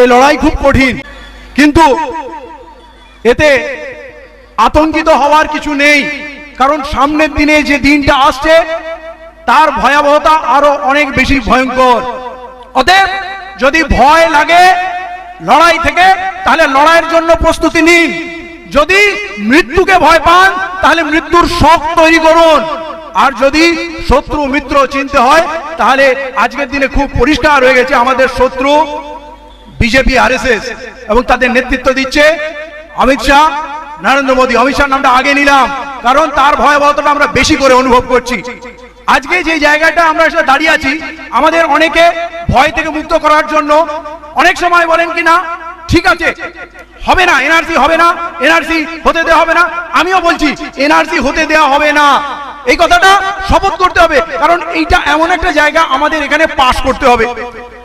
এই লড়াই খুব কঠিন, কিন্তু এতে আতঙ্কিত হওয়ার কিছু নেই, কারণ সামনের দিনে যে দিনটা আসছে তার ভয়াবহতা আরো অনেক বেশি ভয়ঙ্কর। অতএব যদি ভয় লাগে লড়াই থেকে, তাহলে লড়াইয়ের জন্য প্রস্তুতি নিন। যদি মৃত্যুকে ভয় পান তাহলে মৃত্যুর শখ তৈরি করুন। আর যদি শত্রু মিত্র চিনতে হয়, তাহলে আজকের দিনে খুব পরিষ্কার হয়ে গেছে আমাদের শত্রু বিজেপি, আরএসএস, এবং তাদের নেতৃত্ব দিচ্ছে অমিত শাহ, নরেন্দ্র মোদী। অমিত শাহ নামটা আগে নিলাম কারণ তার ভয়াবহতাটা আমরা বেশি করে অনুভব করছি। আজকে যে জায়গাটা আমরা এসে দাঁড়িয়ে আছি, আমাদের অনেকে ভয় থেকে মুক্ত করার জন্য অনেক সময় বলেন কি না ঠিক আছে হবে না, এনআরসি হবে না, এনআরসি হতে দেওয়া হবে না। আমিও বলছি এনআরসি হতে দেওয়া হবে না, এই কথাটা শপথ করতে হবে, কারণ এইটা এমন একটা জায়গা আমাদের এখানে পাস করতে হবে।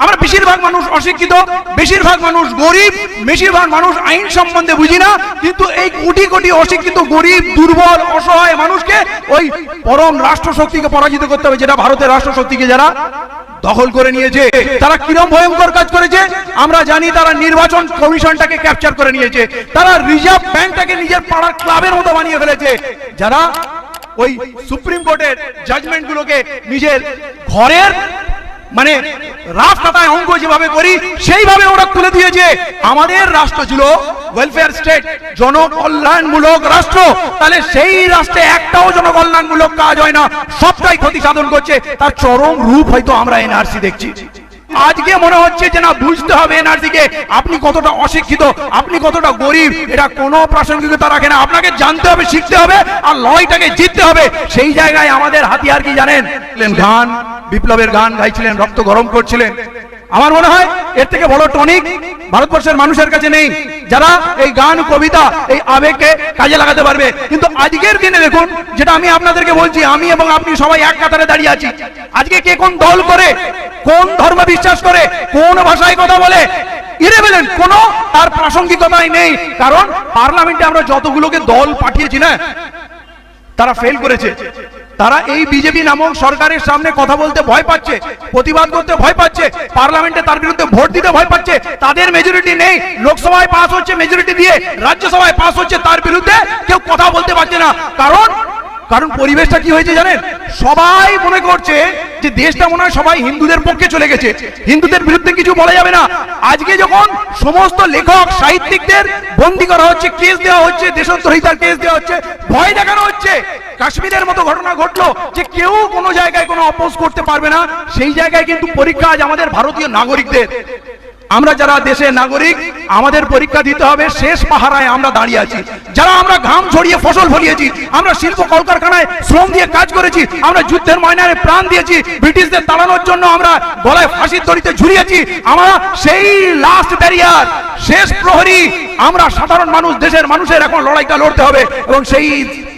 আমরা বেশিরভাগ মানুষ অশিক্ষিত, বেশিরভাগ মানুষ গরিব, বেশিরভাগ মানুষ আইন সম্বন্ধে বুঝি না, কিন্তু এই কোটি কোটি অশিক্ষিত, গরিব, দুর্বল, অসহায় মানুষকে ওই পরম রাষ্ট্রশক্তিকে পরাজিত করতে হবে, যেটা ভারতের রাষ্ট্রশক্তিকে যারা দখল করে নিয়েছে। তারা কিরম ভয়ঙ্কর কাজ করেছে আমরা জানি। তারা নির্বাচন কমিশনটাকে ক্যাপচার করে নিয়েছে, তারা রিজার্ভ ব্যাংকটাকে নিজের পাড়ার ক্লাবের মতো বানিয়ে ফেলেছে, যারা ওই সুপ্রিম কোর্টের জাজমেন্ট গুলোকে নিজের ঘরের মানে রাফ খাতায় অঙ্ক যেভাবে করি সেইভাবে ওরা তুলে দিয়েছে। আমাদের রাষ্ট্র ছিল ওয়েলফেয়ার স্টেট, জনকল্যাণমূলক রাষ্ট্র, তাহলে সেই রাষ্ট্রে একটাও জনকল্যাণমূলক কাজ হয় না, সবটাই ক্ষতি সাধন করছে। তার চরম রূপ হয়তো আমরা এনআরসি দেখছি। আজকে মনে হচ্ছে যে না, বুঝতে হবে এনআরসি কে, আপনি কতটা অশিক্ষিত, আপনি কতটা গরিব, এটা কোনো প্রাসঙ্গিকতা রাখে না। আপনাকে জানতে হবে, শিখতে হবে, আর লড়াইটাকে জিততে হবে। সেই জায়গায় আমাদের হাতিয়ার কি জানেন? গান, বিপ্লবের গান গাইছিলেন, রক্ত গরম করছিলেন। আমার মনে হয় এর থেকে বড় টনিক ভারতবর্ষের মানুষের কাছে নেই, যারা এই গান, কবিতা, এই আবেগকে কাজে লাগাতে পারবে। কিন্তু আজকের দিনে দেখুন, যেটা আমি আপনাদেরকে বলছি, আমি এবং আপনি সবাই এক কাতারে দাঁড়িয়ে আছি। আজকে কে কোন দল করে, কোন ধর্ম বিশ্বাস করে, কোন ভাষায় কথা বলে, ইরেলেভেন্ট, কোনো তার প্রাসঙ্গিকতাই নেই। কারণ পার্লামেন্টে আমরা যতগুলোকে দল পাঠিয়েছি না, তারা ফেল করেছে। তারা এই বিজেপি নামক সরকারের সামনে কথা বলতে ভয় পাচ্ছে, প্রতিবাদ করতে ভয় পাচ্ছে, পার্লামেন্টে তার বিরুদ্ধে ভোট দিতে ভয় পাচ্ছে। তাদের মেজরিটি নেই, লোকসভায় পাস হচ্ছে মেজরিটি দিয়ে, রাজ্যসভায় পাস হচ্ছে, তার বিরুদ্ধে কেউ কথা বলতে পারছে না। কারণ পরিবেশটা কি হয়েছে জানেন? সবাই মনে করছে যে দেশটা মনে হয় সবাই হিন্দুদের পক্ষে চলে গেছে, হিন্দুদের বিরুদ্ধে কিছু বলা যাবে না। আজকে যখন সমস্ত লেখক, সাহিত্যিকদের বন্দী করা হচ্ছে, কেস দেওয়া হচ্ছে, দেশদ্রোহিতার কেস দেওয়া হচ্ছে, ভয় দেখানো হচ্ছে, কাশ্মীরের মতো ঘটনা ঘটলো যে কেউ কোনো জায়গায় কোনো অপোজ করতে পারবে না, সেই জায়গায় কিন্তু পরীক্ষা আজ আমাদের ভারতীয় নাগরিকদের। আমরা যারা দেশের নাগরিক, আমাদের পরীক্ষা দিতে হবে। শেষ পাহারায় আমরা দাঁড়িয়ে আছি, যারা আমরা ঘাম ঝরিয়ে ফসল ফলিয়েছি, আমরা শিল্প কলকারখানায় শ্রম দিয়ে কাজ করেছি, আমরা যুদ্ধের ময়দানে প্রাণ দিয়েছি, ব্রিটিশদের তাড়ানোর জন্য আমরা গলায় ফাঁসির দড়িতে ঝুলিয়েছি। আমরা সেই লাস্ট ব্যারিয়ার, শেষ প্রহরী, আমরা সাধারণ মানুষ, দেশের মানুষের এখন লড়াইটা লড়তে হবে। এবং সেই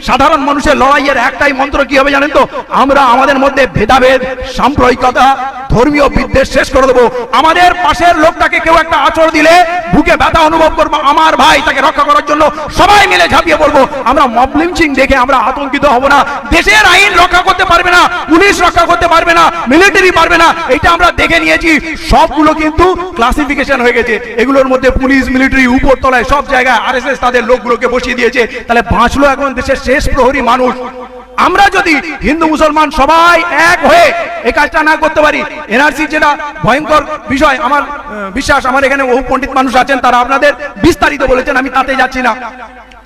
সাধারণ মানুষের লড়াইয়ের একটাই মন্ত্র কি হবে জানেন তো? আমরা আমাদের মধ্যে ভেদাভেদ, সাম্প্রদায়িকতা, ধর্মীয় বিদ্বেষ শেষ করে দেবো। আমাদের পাশের লোকটাকে কেউ একটা আঁচড় দিলে বুকে ব্যথা অনুভব করবো, আমার ভাই, তাকে রক্ষা করার জন্য সবাই মিলে ঝাঁপিয়ে পড়বো। আমরা মব লিঞ্চিং দেখে আমরা আতঙ্কিত হব না। দেশের আইন রক্ষা করতে পারবে না, পুলিশ রক্ষা করতে পারবে না, মিলিটারি পারবে না, এটা আমরা দেখে নিয়েছি। সবগুলো কিন্তু ক্লাসিফিকেশন হয়ে গেছে। এগুলোর মধ্যে পুলিশ, মিলিটারি, উপর তলায় সব জায়গায় আরএসএস তাদের লোকগুলোকে বসিয়ে দিয়েছে। তাহলে বাঁচলো এখন দেশের শেষ প্রহরী মানুষ। আমরা যদি হিন্দু মুসলমান সবাই এক হয়ে এই কাজটা না করতে পারি, এনআরসি যেটা ভয়ঙ্কর বিষয়, আমার বিশ্বাস আমার এখানে বহু পণ্ডিত মানুষ আছেন, তারা আপনাদের বিস্তারিত বলেছেন, আমি তাতে যাচ্ছি না।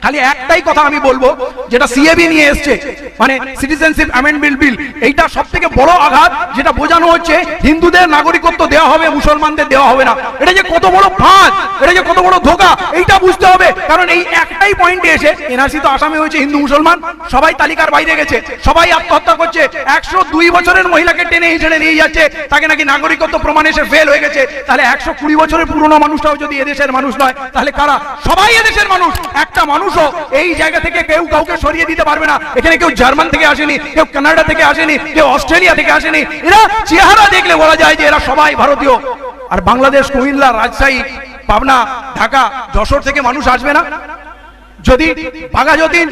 খালি একটাই কথা আমি বলবো, যেটা সিএবি নিয়ে এসছে, মানে সিটিজেনশিপ অ্যামেন্ডমেন্ট বিল, এইটা সবথেকে বড় আঘাত। যেটা বোঝানো হচ্ছে হিন্দুদের নাগরিকত্ব দেওয়া হবে, মুসলমানদের দেওয়া হবে না। এটা যে কত বড় ফাঁদ, এটা যে কত বড় ধোঁকা, এইটা বুঝতে হবে। কারণ এই একটাই পয়েন্টে এসে এনআরসি তো আসামে হয়েছে, হিন্দু মুসলমান সবাই তালিকার বাইরে গেছে, সবাই আত্মহত্যা করছে। 102 বছরের মহিলাকে টেনে হিঁচড়ে নিয়ে যাচ্ছে, তাকে নাকি নাগরিকত্ব প্রমাণে সে ফেল হয়ে গেছে। তাহলে 120 বছরের পুরনো মানুষটাও যদি এদেশের মানুষ নয়, তাহলে কারা? সবাই এদেশের মানুষ। একটা মানুষ এই জায়গা থেকে কেউ কাউকে সরিয়ে দিতে পারবে না। এখানে কেউ জার্মান থেকে আসেনি, কেউ কানাডা থেকে আসেনি, কেউ অস্ট্রেলিয়া থেকে আসেনি। এরা চেহারা দেখলে বলা যায় যে এরা সবাই ভারতীয়। আর বাংলাদেশ, কুমিল্লা, রাজশাহী, পাবনা, ঢাকা, যশোর থেকে মানুষ আসবে না? যদি বাঘাযতীন,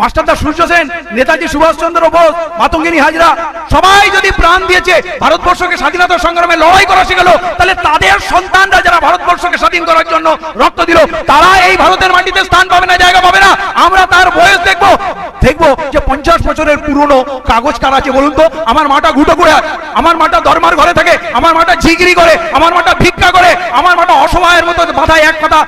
মাস্টারদা সূর্য সেন, নেতাজি সুভাষচন্দ্র বোস, মাতঙ্গিনী হাজরা সবাই যদি প্রাণ দিয়েছে, ভারতবর্ষকে স্বাধীনতা সংগ্রামে লড়াই করা শিখলো, তাহলে তাদের সন্তানরা যারা ভারতবর্ষকে স্বাধীন করার জন্য রক্ত দিল, তারা এই ভারতের মাটিতে স্থান পাবে না, জায়গা পাবে না। আমরা তার বয়স দেখবো যে 50 বছরের পুরনো কাগজ কার আছে বলুন তো? আমার মাটা ঘুটো করে, আমার মাটা ধর্মার ঘরে থাকে, আমার মাটা ঝিগড়ি করে, আমার মাটা ভিক্ষা করে, আমার মাটা অসহায়ের মতো মাথায় এক কথা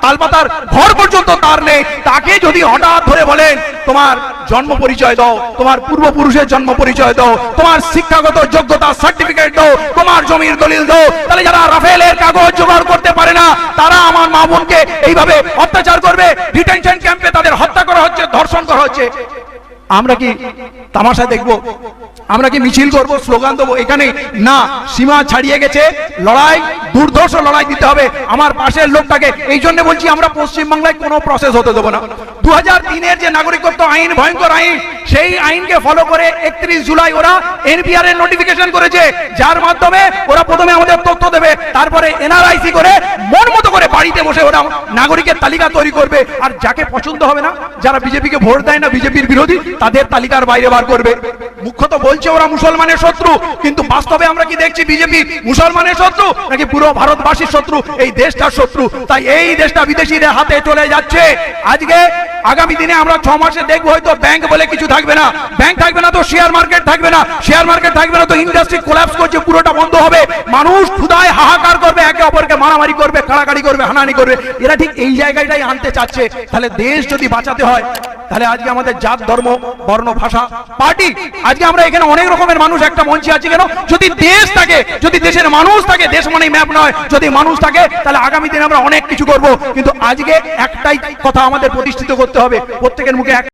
তালপাতার ঘর পর্যন্ত তার নেই। তাকে যদি হঠাৎ ধরে বলেন তোমার জন্ম পরিচয় দাও, তোমার পূর্বপুরুষের জন্ম পরিচয় দাও, তোমার শিক্ষাগত যোগ্যতা সার্টিফিকেট দাও, তোমার জমির দলিল দাও, তাহলে যারা রাফেলের কাগজ জোগাড় করতে পারে না তারা আমার মা বোনকে এইভাবে অত্যাচার করবে, ডিটেনশন ক্যাম্পে তাদের হত্যা করা হচ্ছে, ধর্ষণ করা হচ্ছে। আমরা কি তামাশা দেখবো? আমরা কি মিছিল করব, স্লোগান দেবো? এখানে না, সীমা ছাড়িয়ে গেছে, লড়াই, দুর্ধর্ষ লড়াই দিতে হবে আমার পাশের লোকটাকে। এই জন্য বলছি আমরা পশ্চিমবাংলায় কোনো প্রসেস হতে দেবো না। 2003-এর যে নাগরিকত্ব আইন, ভয়ঙ্কর আইন, সেই আইনকে ফলো করে 31 জুলাই ওরা এনপিআর এর নোটিফিকেশন করেছে, যার মাধ্যমে ওরা প্রথমে আমাদের তথ্য দেবে, তারপরে এনআরআইসি করে মন মতো করে বাড়িতে বসে ওরা নাগরিকের তালিকা তৈরি করবে। আর যাকে পছন্দ হবে না, যারা বিজেপিকে ভোট দেয় না, বিজেপির বিরোধী, তাদের তালিকার বাইরে বার করবে। মুখ্যত বলছে ওরা মুসলমানের শত্রু, কিন্তু বাস্তবে আমরা কি দেখছি? বিজেপি মুসলমানের শত্রু নাকি পুরো ভারতবাসীর শত্রু, এই দেশটার শত্রু। তাই এই দেশটা বিদেশিদের হাতে চলে যাচ্ছে। আজকে আগামী দিনে আমরা 6 মাসে দেখবো হয়তো ব্যাংক বলে কিছু থাকবে না, ব্যাংক থাকবে না তো শেয়ার মার্কেট থাকবে না, শেয়ার মার্কেট থাকবে না তো ইন্ডাস্ট্রি কোল্যাপস করছে, পুরোটা বন্ধ হবে। মানুষ ক্ষুধায় হাহাকার করবে, একে অপরকে মারামারি করবে, কাড়াকাড়ি করবে, হানাহানি করবে। এরা ঠিক এই জায়গাটাই আনতে চাচ্ছে। তাহলে দেশ যদি বাঁচাতে হয়, তাহলে আজকে আমাদের জাত, ধর্ম, বর্ণ, ভাষা, পার্টি, আজকে আমরা এখানে অনেক রকমের মানুষ একটা মঞ্চে আছি কেন? যদি দেশ থাকে, যদি দেশের মানুষ থাকে, দেশ মানে ম্যাপ নয়, যদি মানুষ থাকে, তাহলে আগামী দিনে আমরা অনেক কিছু করব। কিন্তু আজকে একটাই কথা আমাদের প্রতিষ্ঠিত করতে হবে, প্রত্যেকের মুখে